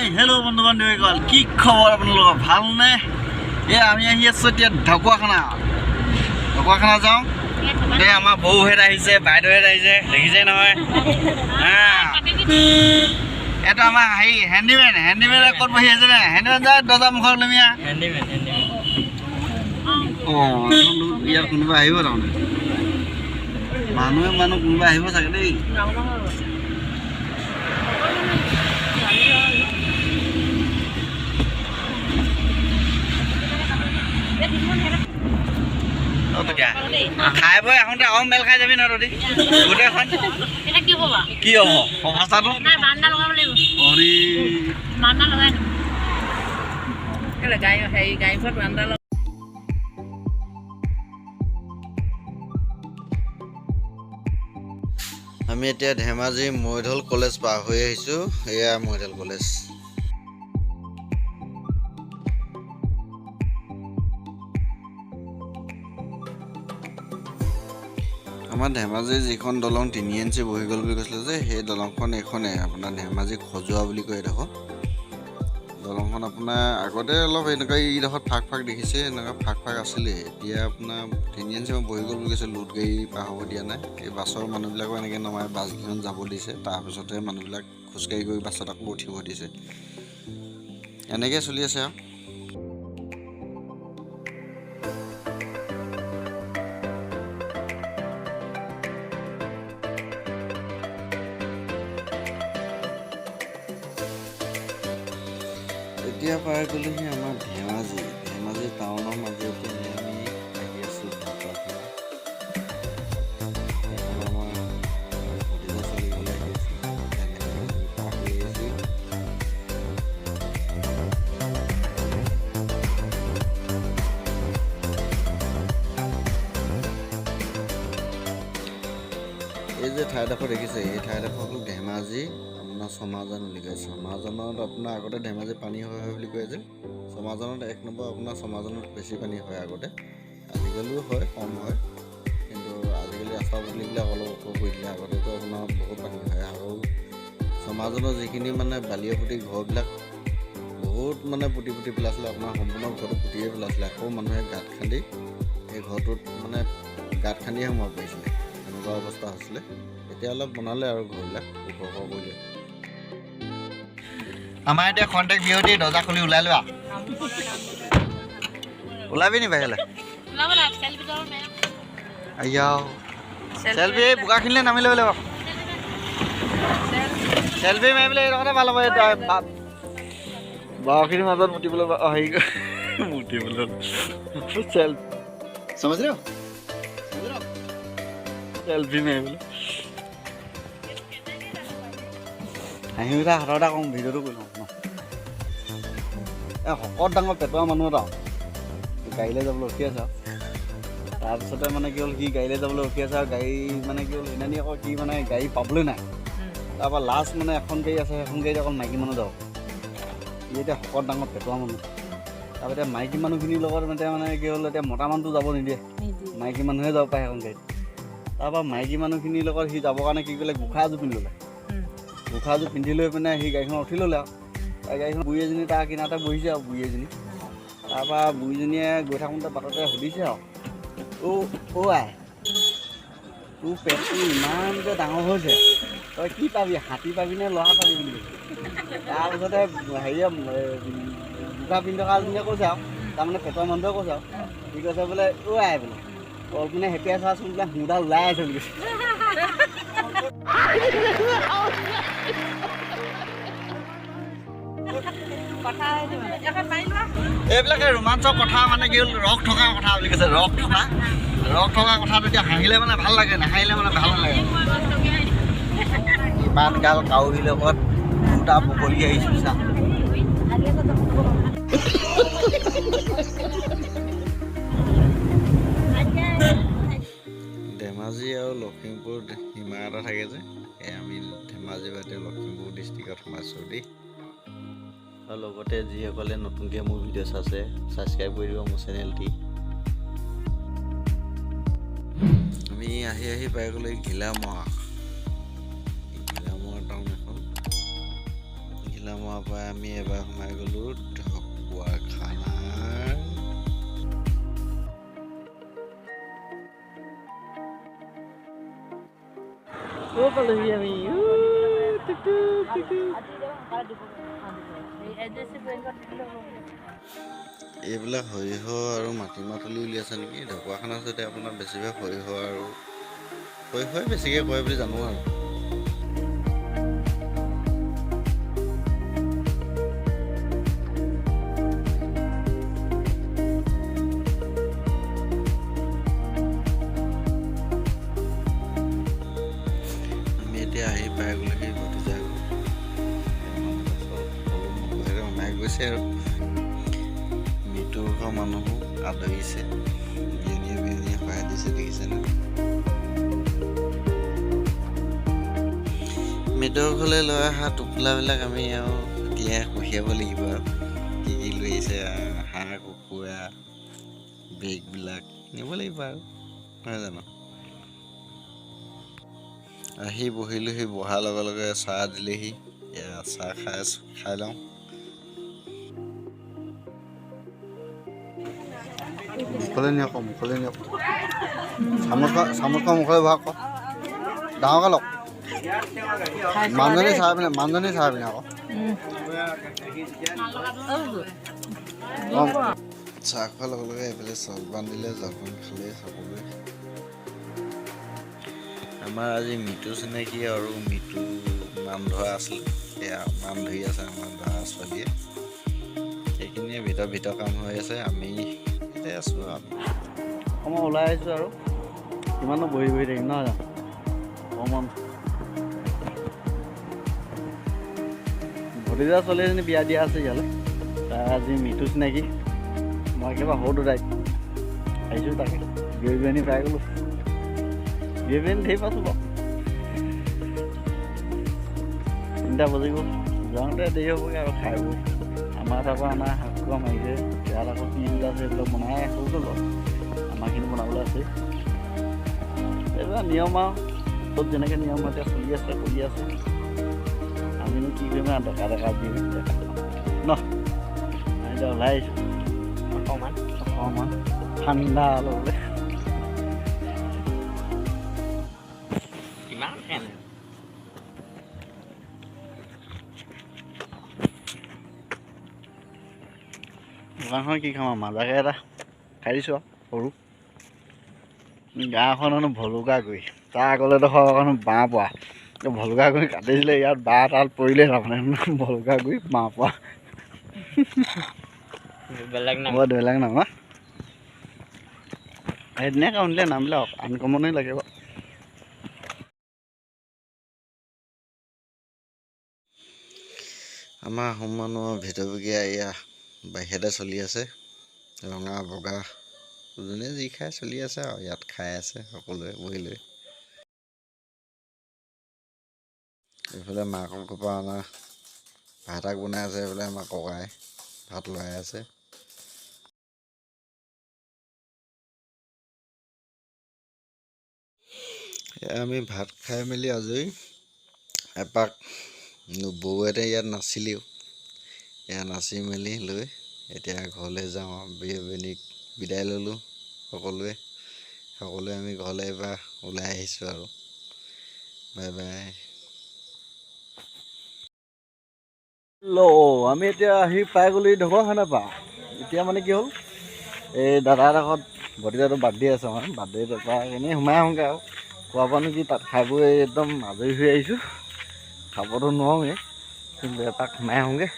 hi hello' বন্ধু বান্ধৱীসকল কি খবৰ আপোনালোকৰ ভালনে আমি আহি আছোঁ এতিয়া ঢকুৱাখানা যাওঁ এতিয়া আমাৰ বৌহেঁত আহিছে বাইদেউহেঁত আহিছে দেখিছে নহয় এইটো আমাৰ হেৰি হেণ্ডিমেনে ক'ত বহি আছে নে হেণ্ডিমেন যায় দৰ্জা মুখৰ লমিয়া ইয়াত কোনোবা আহিব তাৰমানে মানুহ কোনোবা আহিব চাগে দেই খাই বৈ আহোঁতে আৰু মেল খাই যাবি ন তহঁতি গোটেইখন কি হ'ব অৱস্থাটো আমি এতিয়া ধেমাজি মৈধল কলেজ পাৰ হৈ আহিছোঁ এয়া মৈধল কলেজ আমাৰ ধেমাজিৰ যিখন দলং 3 ইঞ্চি বহি গ'ল বুলি কৈছিলে যে সেই দলংখন এইখনে আপোনাৰ ধেমাজি খজোৱা বুলি কয় এডোখৰ দলংখন আপোনাৰ আগতে অলপ এনেকুৱা এইডোখৰত ফাক দেখিছে এনেকুৱা ফাক আছিলে এতিয়া আপোনাৰ 3 ইঞ্চি বহি গ'ল বুলি কৈছে লোড গাড়ী পাৰ হ'ব দিয়া নাই এই বাছৰ মানুহবিলাকো এনেকৈ নমাই বাছকেইখন যাব দিছে তাৰপিছতে মানুহবিলাক খোজকাঢ়ি গৈ বাছত আকৌ উঠিব দিছে এনেকৈ চলি আছে আৰু এতিয়া পাই গ'লোহি আমাৰ ধেমাজি টাউনৰ মাজতে আমি আহি আছোঁ ঢকুৱাখানা আমাৰ ভতিজা চলিবলৈ আহি আছোঁ পাৰ হৈ আছোঁ এই যে ঠাইডোখৰ দেখিছে এই ঠাইডোখৰ হ'ল ধেমাজি সমাজান বুলি কয় সমাজানত আপোনাৰ আগতে ধেমাজি পানী হয় বুলি কয় যে সমাজানত 1 নম্বৰ আপোনাৰ সমাজানত বেছি পানী হয় আগতে আজিকালিও হয় কম হয় কিন্তু আজিকালি ৰাস্তা পদূলিবিলাক অলপ ওখ কৰি দিলে আগতেতো আপোনাৰ বহুত পানী হয় আৰু সমাজনৰ যিখিনি মানে বালিয়া পুতি ঘৰবিলাক বহুত মানে পুতি পেলাইছিলে আপোনাৰ সম্পূৰ্ণ ঘৰটো পুতিয়ে পেলাইছিলে আকৌ মানুহে গাঁত খান্দি এই ঘৰটোত মানে গাঁত খান্দিয়ে সোমাব পাৰিছিলে এনেকুৱা অৱস্থা হৈছিলে এতিয়া অলপ বনালে আৰু ঘৰবিলাক ওখ কৰিলে আমাৰ এতিয়া কণ্টেক্ট বিহতি দৰ্জা খুলি ওলাই লোৱা ওলাবি নি বাহিৰলৈ চেলফি বোকাখিনিলৈ নামি ল'ব লাগিব চেলফি মাৰিবলৈ এইডোখৰতে ভাল হ'ব বাওখিনিৰ মাজত মুতিবলৈ হেৰি মুতিবলৈ চেলফি মাৰিবলৈ হাঁহি উঠা হাতৰ এটা কওঁ ভিডিঅ'টো কৰি লওঁ এই শকত ডাঙৰ পেটুৱা মানুহ এটা গাড়ীলৈ যাবলৈ ৰখি আছে আৰু তাৰপিছতে মানে কি হ'ল সি গাড়ীলৈ যাবলৈ ৰখি আছে আৰু গাড়ী মানে কি হ'ল সেইদিনানি আকৌ সি মানে গাড়ী পাবলৈ নাই তাৰপৰা লাষ্ট মানে এখন গাড়ী আছে সেইখন গাড়ীত অকল মাইকী মানুহ যাব সি এতিয়া শকত ডাঙৰ পেটুৱা মানুহ তাৰপৰা এতিয়া মাইকী মানুহখিনিৰ লগত মানে কি হ'ল এতিয়া মতা মানুহটো যাব নিদিয়ে মাইকী মানুহে যাব পাৰে সেইখন গাড়ীত তাৰপৰা মাইকী মানুহখিনিৰ লগত সি যাবৰ কাৰণে কি কৰিলে গোঁখা এযোৰ পিন্ধি ল'লে গোঁখাযোৰ পিন্ধি লৈ পিনে সি গাড়ীখন উঠি ল'লে আৰু তাৰ গাড়ীখন বুঢ়ী এজনী তাৰ কিনাৰতে বহিছে আৰু বুঢ়ী এজনী তাৰপৰা বুঢ়ীজনীয়ে গৈ থাকোঁতে বাটতে সুধিছে আৰু আই তোৰ পেটটো ইমান যে ডাঙৰ হৈছে তই কি পাবি হাতী পাবি নে ল'ৰা পাবি বুলি কৈছে তাৰপিছতে হেৰিয়ে গোঁখা পিন্ধি থকাজনীয়ে কৈছে আৰু তাৰমানে পেটৰ মানুহটোৱে কৈছে আৰু সি কৈছে বোলে আই বোলে কল্পনে হেপিয়াই চাচোন বোলে সুঁডাল ওলাই আছে বুলি কৈছে এইবিলাকে ৰোমাঞ্চক কথা মানে কি হ'ল ৰস থকা কথা বুলি কৈছে ৰস থকা কথাটো এতিয়া হাঁহিলে মানে ভাল লাগে নাহাঁহিলে মানে ভাল নালাগে ইমান গাল কাউৰীৰ লগত দুটা বগলী আহিছোঁ চা ধেমাজি আৰু লখিমপুৰ সীমা এটা থাকে যে আমি ধেমাজি বাদে লখিমপুৰ ডিষ্ট্ৰিক্টত সোমাইছোঁ দেই আৰু লগতে যিসকলে নতুনকৈ মোৰ ভিডিঅ' চাইছে ছাবস্ক্ৰাইব কৰি দিব মোৰ চেনেলটি আমি আহি পাই গ'লো ঘিলামৰা টাউন এখন সোমোৱাৰ পৰা আমি এবাৰ সোমাই গ'লোঁ ঢকুৱা খানাৰ পালোহি আমি এইবিলাক সৰিয়হ আৰু মাটিমাহ তুলি উলিয়াইছে নেকি ঢকুৱাখানাৰ ওচৰতে আপোনাৰ বেছিভাগ সৰিয়হ আৰু সৰিয়হই বেছিকৈ কৰে বুলি জানো আৰু আমি এতিয়া আহি পাই গ'লোহি ভতিজা সোমাই গৈছে আৰু মৃত্যুৰ ঘৰ মানুহো আদৰিছে বিয়নীয়ে সহায় দিছে দেখিছেনে মৃত্যুৰ ঘৰলৈ লৈ অহা টোপোলাবিলাক আমি আৰু এতিয়া কঢ়িয়াব লাগিব আৰু কি লৈ আহিছে হাঁহ কুকুৰা বেগবিলাক নিব লাগিব আৰু নহয় জানো আহি বহিলোহি বহাৰ লগে লগে চাহ দিলেহি চাহ খাই লওঁ মুখলৈ নিয়ক চামুচ মুখলৈ ভৰা আকৌ ডাঙৰকৈ লওক মানুহজনী চাহ পিনে আকৌ চাহ খোৱাৰ লগে লগে এইফালে জলপান দিলে জলপান খালে সকলোৱে আমাৰ আজি মৃত্যু চিনাকি আৰু মৃত্যু মান ধৰা আছিলে সেয়া মান ধৰি আছে আমাৰ ল'ৰা ছোৱালীয়ে সেইখিনিয়ে ভিতৰ কাম হৈ আছে আমি এতিয়া আছোঁ আৰু অকণমান ওলাই আহিছোঁ আৰু কিমানো বহি থাকিম নহয় জানো অকণমান ভতিজা ছোৱালী এজনী বিয়া দিয়া আছে ইয়ালৈ তাৰ আজি মৃত্যু চিনাকি মই একেবাৰে সৰুটো দায়িত্ব আহিছোঁ তাকে বিয়নী পাই গ'লোঁ বিয়নী ধেৰ পাইছোঁ বাৰু 3টা বাজি গ'ল যাওঁতে দেৰি হ'বগৈ আৰু খাই বৈ আমাৰ তাৰপৰা আমাৰ শাক খোৱা মাৰিছে ইয়াত আকৌ কি আছে এইবিলাক বনাই হৈ গ'ল বাৰু আমাৰখিনি বনাবলৈ আছে এইবিলাক নিয়ম আৰু চব যেনেকৈ নিয়ম এতিয়া চলি আছে কৰি আছে আমিনো কি কৰিম আৰু ডেকা বিহু ডেকা ন আমি এতিয়া ওলাই আহিছোঁ অকণমান ঠাণ্ডা ল'বলৈ কিমান ফেন দোকানখন কি খাম আৰু মাজাকে এটা খাই দিছোঁ আৰু সৰু গাঁওখন হেনো ভলুকাগুৰি তাৰ আগলৈডোখৰ অকণ বাঁহ পোৱা ভলুকাগুৰি কাটিছিলে ইয়াত বাঁহ তাল পৰিলে তাৰমানে ভলুকাগুৰি বাঁহ পোৱা বেলেগ নাম ন সেইদিনাই কাউনিলে নামবিলাক আনকমনেই লাগে বাৰু আমাৰ আহোম মানুহৰ ভিতৰবগীয়া এয়া বাহিৰতে চলি আছে ৰঙা বগা যোনে যি খাই চলি আছে আৰু ইয়াত খাই আছে সকলোৱে বহি লৈ এইফালে মাকৰ পৰা অনা ভাত বনাই আছে এইফালে আমাৰ ককাই ভাত লৰাই আছে আমি ভাত খাই মেলি আজৰি এপাক বৌহঁতে ইয়াত নাছিলেও ইয়াত নাচি মেলি লৈ এতিয়া ঘৰলৈ যাওঁ আৰু বিয়নীক বিদায় ল'লোঁ সকলোৱে আমি ঘৰলৈ এবাৰ ওলাই আহিছোঁ আৰু বাই বাই আমি এতিয়া আহি পাই গ'লো ঢকুৱাখানাৰ পৰা এতিয়া মানে কি হ'ল এই দাদাৰ ঘৰত ভতিজাটো বাৰ্থডে আছে আমাৰ বাৰ্থডে তাৰপৰা এনেই সোমাই আহোঁগৈ আৰু খোৱা পানো কি তাত খাই বৈ একদম আজৰি হৈ আহিছোঁ খাবতো নোৱাৰোঁগৈ কিন্তু এপাক সোমাই আহোঁগৈ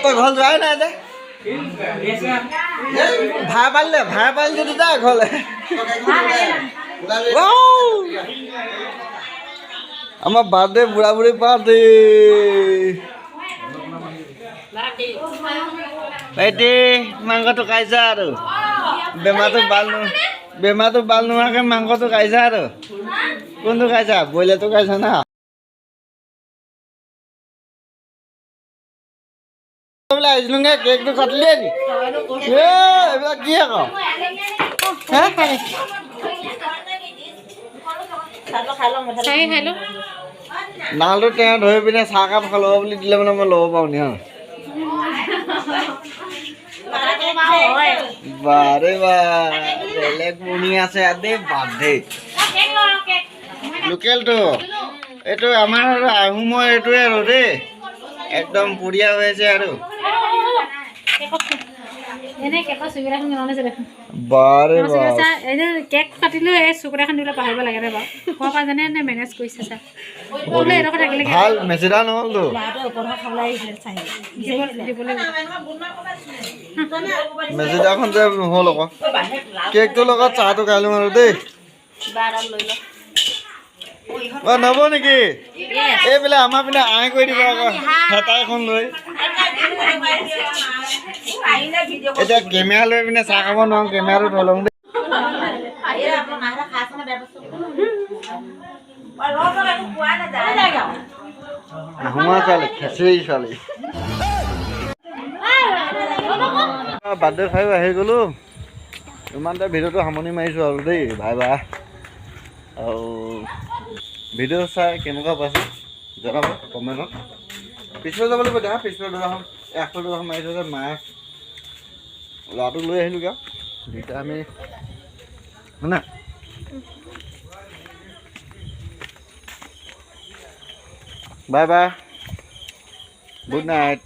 তই ঘৰ যোৱাই নাই যে ভাড়া পালি যদি যা ঘৰলৈ আমাৰ বাৰ্থডে বুঢ়া বুঢ়ী পাৰ্টি ভাইটি মাংসটো খাইছা আৰু বেমাৰটো ভাল নোহোৱাকৈ মাংসটো খাইছা আৰু কোনটো খাইছা ব্ৰইলাৰটো খাইছা না আহিছিলোঁগে কেকটো কাটিলে নি এইবিলাক কি আকৌ খাই লওঁ নালটো তেওঁ ধৰি পিনে চাহকাপ খালোঁ বুলি দিলে মানে মই ল'ব পাৰোঁ নি বাৰে বা বেলেগ মুনি আছে দেই বাদ দেই লোকেলটো এইটো আমাৰ আৰু আহোমৰ এইটোৱে আৰু দেই একদম পুৰিয়া হৈ আছে আৰু এনেই কেকৰ চুকুৰাখন বনাইছে দেখোন বাৰে বা কেক কাটিলেও এই চুকুৰাখন দিবলৈ পাহৰিব লাগে দে বাৰু ক'ৰ পৰা জানে নে মেনেজ কৰিছে চা বোলে এডোখৰ থাকিলে ভাল মেচিদা নহ'লতো মেচিদাখন যে নহ'ল আকৌ কেকটোৰ লগত চাহটো খাই লওঁ আৰু দেই নব নেকি এইফালে আমাৰ পিনে আই কৰি দিব আকৌ হেতা এখন লৈ এতিয়া কেমেৰা লৈ পিনে চাহ খাব নোৱাৰোঁ কেমেৰাটো থৈ লওঁ দেই আহোমৰ ছোৱালী খেচৰি ছোৱালী বাৰ্থডে খাই আহি গ'লোঁ ইমানতে ভিডিঅ'টো সামৰণি মাৰিছোঁ আৰু দেই বাই বাই আৰু ভিডিঅ' চাই কেনেকুৱা পাইছে জনাব কমেণ্টত পিছলৈ যাব লাগিব দেখা পিছলৈ দৰাখন আগফালে দৰাখন মাৰি থৈছে মায়ে ল'ৰাটোক লৈ আহিলোঁগৈ আৰু দুইটা আমি হয়নে বাই বাই গুড নাইট